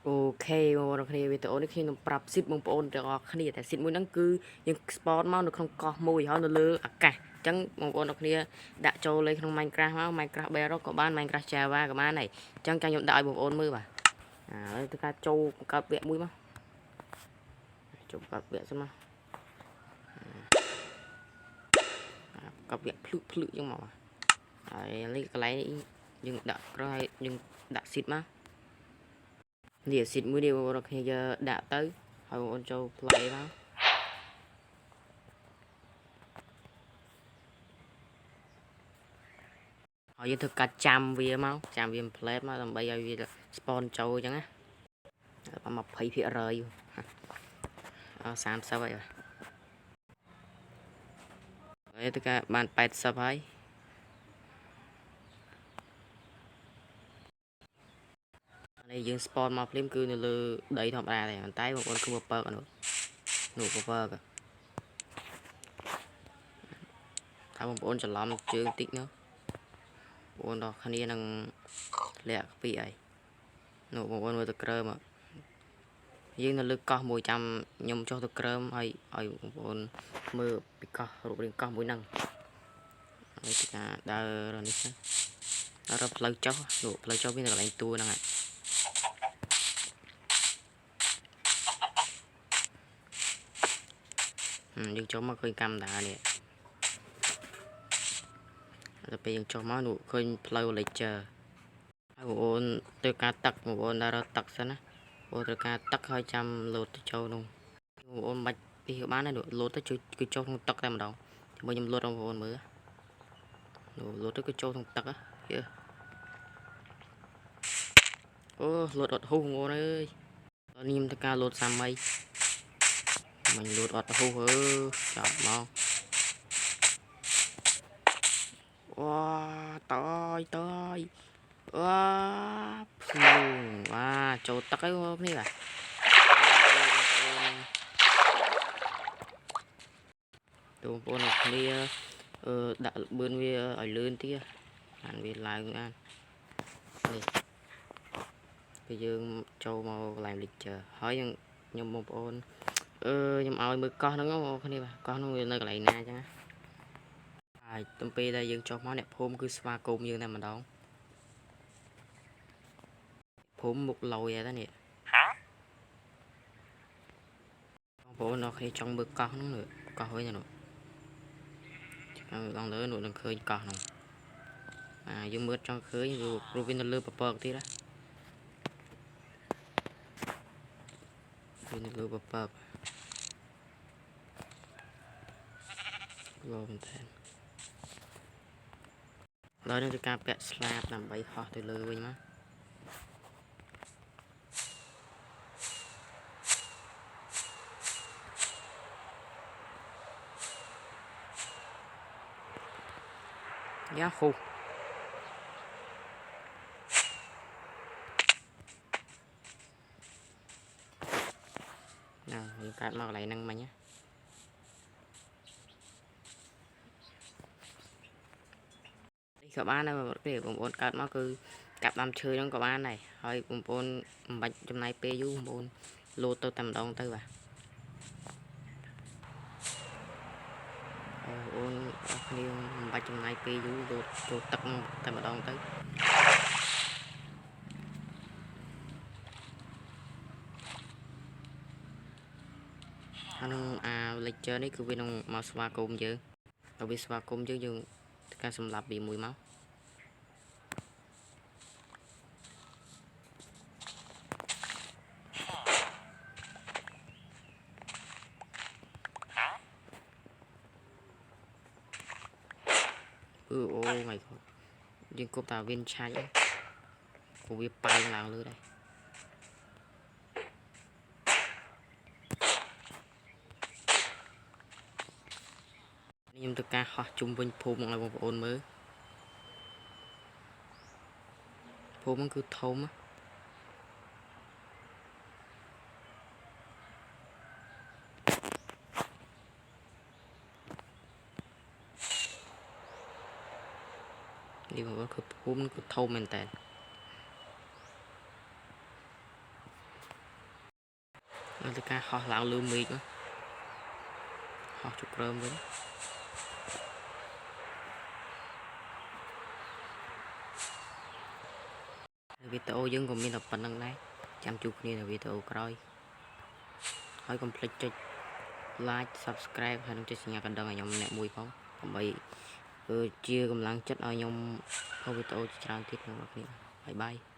ok một khi video này khi nó pรับship mong ôn được khiแต่ ship មួយហ្នឹងគឺយើង spawn មកនៅក្នុងកោះមួយហើយនៅលើអាកាសអញ្ចឹងបងប្អូនអ្នកគ្នាដាក់ចូលលេខក្នុង Minecraft មក Minecraft Bedrock ក៏បាន Minecraft Java ក៏បានដែរអញ្ចឹងចាំខ្ញុំដាក់ឲ្យបងប្អូនមើលបាទហើយទៅការចូលបង្កើតវគ្គមួយមកចូលបង្កើតវគ្គសិនមកបង្កើតវគ្គភ្លឺអញ្ចឹងមកហើយនេះកន្លែងនេះយើងដាក់ក្រោយយើងដាក់ ship មកនេះស៊ីតមួយនេះបងប្អូនគ្នាយកដាក់ទៅហើយបងប្អូនចូល play មកហើយយើងធ្វើការចាំវាមកចាំវា plate មកដើម្បីឲ្យវា spawn ចូលអញ្ចឹងណា20% 30ហើយទៅការបាន80ហើយនេះយើង spawn មកភ្លាមគឺនៅលើដីធម្មតាទេប៉ុន្តែបងប្អូនគឺមកពើកអានោះពើកថាបងប្អូនច្រឡំជើងតិចនោះបងប្អូនដល់គ្នានឹងធ្លាក់ពីអីនោះបងប្អូនមើលទៅក្រើមកយើងនៅលើកោះមួយចាំខ្ញុំចុះទៅក្រើមឲ្យបងប្អូនមើលពីកោះរូបរាងកោះមួយហ្នឹងហើយទីការដើរនេះណាដើរផ្លូវចុះនោះផ្លូវចុះវានៅកន្លែងតួហ្នឹងយើងចុះមកឃើញកាមេរ៉ានេះទៅពេលយើងចុះមកនោះឃើញផ្លូវ ledger ហើយបងប្អូនទៅការទឹកបងប្អូនដើរទឹកសិនណាបងត្រូវការទឹកហើយចាំលោតទៅចូលនោះបងប្អូនមិនបាច់ពីបានទេលោតទៅជួយគឺចូលក្នុងទឹកតែម្ដងជាមួយខ្ញុំលោតបងប្អូនមើលនោះលោតទៅគឺចូលក្នុងទឹកហ៎អូលោតអត់ហ៊ូបងប្អូនអើយដល់នេះខ្ញុំទៅការលោតសាមីមិនលោតអត់ហ៊ូអើចាប់មកវ៉ាតយវ៉ាភ្លុងវ៉ាចូលទឹកហើយបងប្អូននេះបាទបងប្អូនអ្នកគ្នាដាក់លឿនវាឲ្យលឿនទៀតបានវាឡើងបាននេះពេលយើងចូលមកកន្លែង lecture ហើយខ្ញុំបងប្អូនខ្ញុំឲ្យមើលកោះហ្នឹងបងប្អូនគ្នាបាទកោះហ្នឹងវានៅកន្លែងណាអញ្ចឹងណាហើយទៅពេលដែលយើងចុះមកអ្នកភូមិគឺស្វាគមន៍យើងតែម្ដងភូមិមុខលយហ្នឹងនេះបងប្អូនអ្នកគ្នាចង់មើលកោះហ្នឹងកោះវិញហ្នឹងដល់លើនោះនឹងឃើញកោះហ្នឹងយើងមើលចង់ឃើញព្រោះវានៅលើពពកទៀតណាវានៅលើពពកលោមែនតើឡើយនឹងធ្វើការពាក់ស្លាបដើម្បីហោះទៅលើវិញមកយ៉ាហូយើងកាត់មកកន្លែងហ្នឹងមិញណានេះក៏បានដែរបងប្អូនកើតមកគឺកាប់ដាំឈើហ្នឹងក៏បានដែរហើយបងប្អូនមិនបាច់ចំណាយពេលយូរបងប្អូនលោតទៅតែម្ដងទៅបាទបងប្អូនអរគ្នាមិនបាច់ចំណាយពេលយូរលោតចូលទឹកតែម្ដងទៅហើយនឹងlecture នេះគឺវានឹងមកស្វាគមន៍យើងដល់វាស្វាគមន៍យើងការសម្លាប់វាមួយមកអូ my god យើងគប់តាវាឆាច់ព្រោះវាប៉ៃឡើងលើដែរខ្ញុំទៅការហោះជុំវិញភូមិឲ្យបងប្អូនមើលភូមិហ្នឹងគឺធំនេះបងប្អូនគឺភូមិគឺធំមែនតើ nó từ cá họ làm lươn mì nữa họ chụp rơm với video dân của mình là phần năng này chăm chụp này là video coi hỏi complete cho like subscribe hay nó cho sinh nhật cần đơn ở nhóm nè mùi phóng còn bị chia cầm lăng chất ở nhóm video chào tiếp nữa bye bye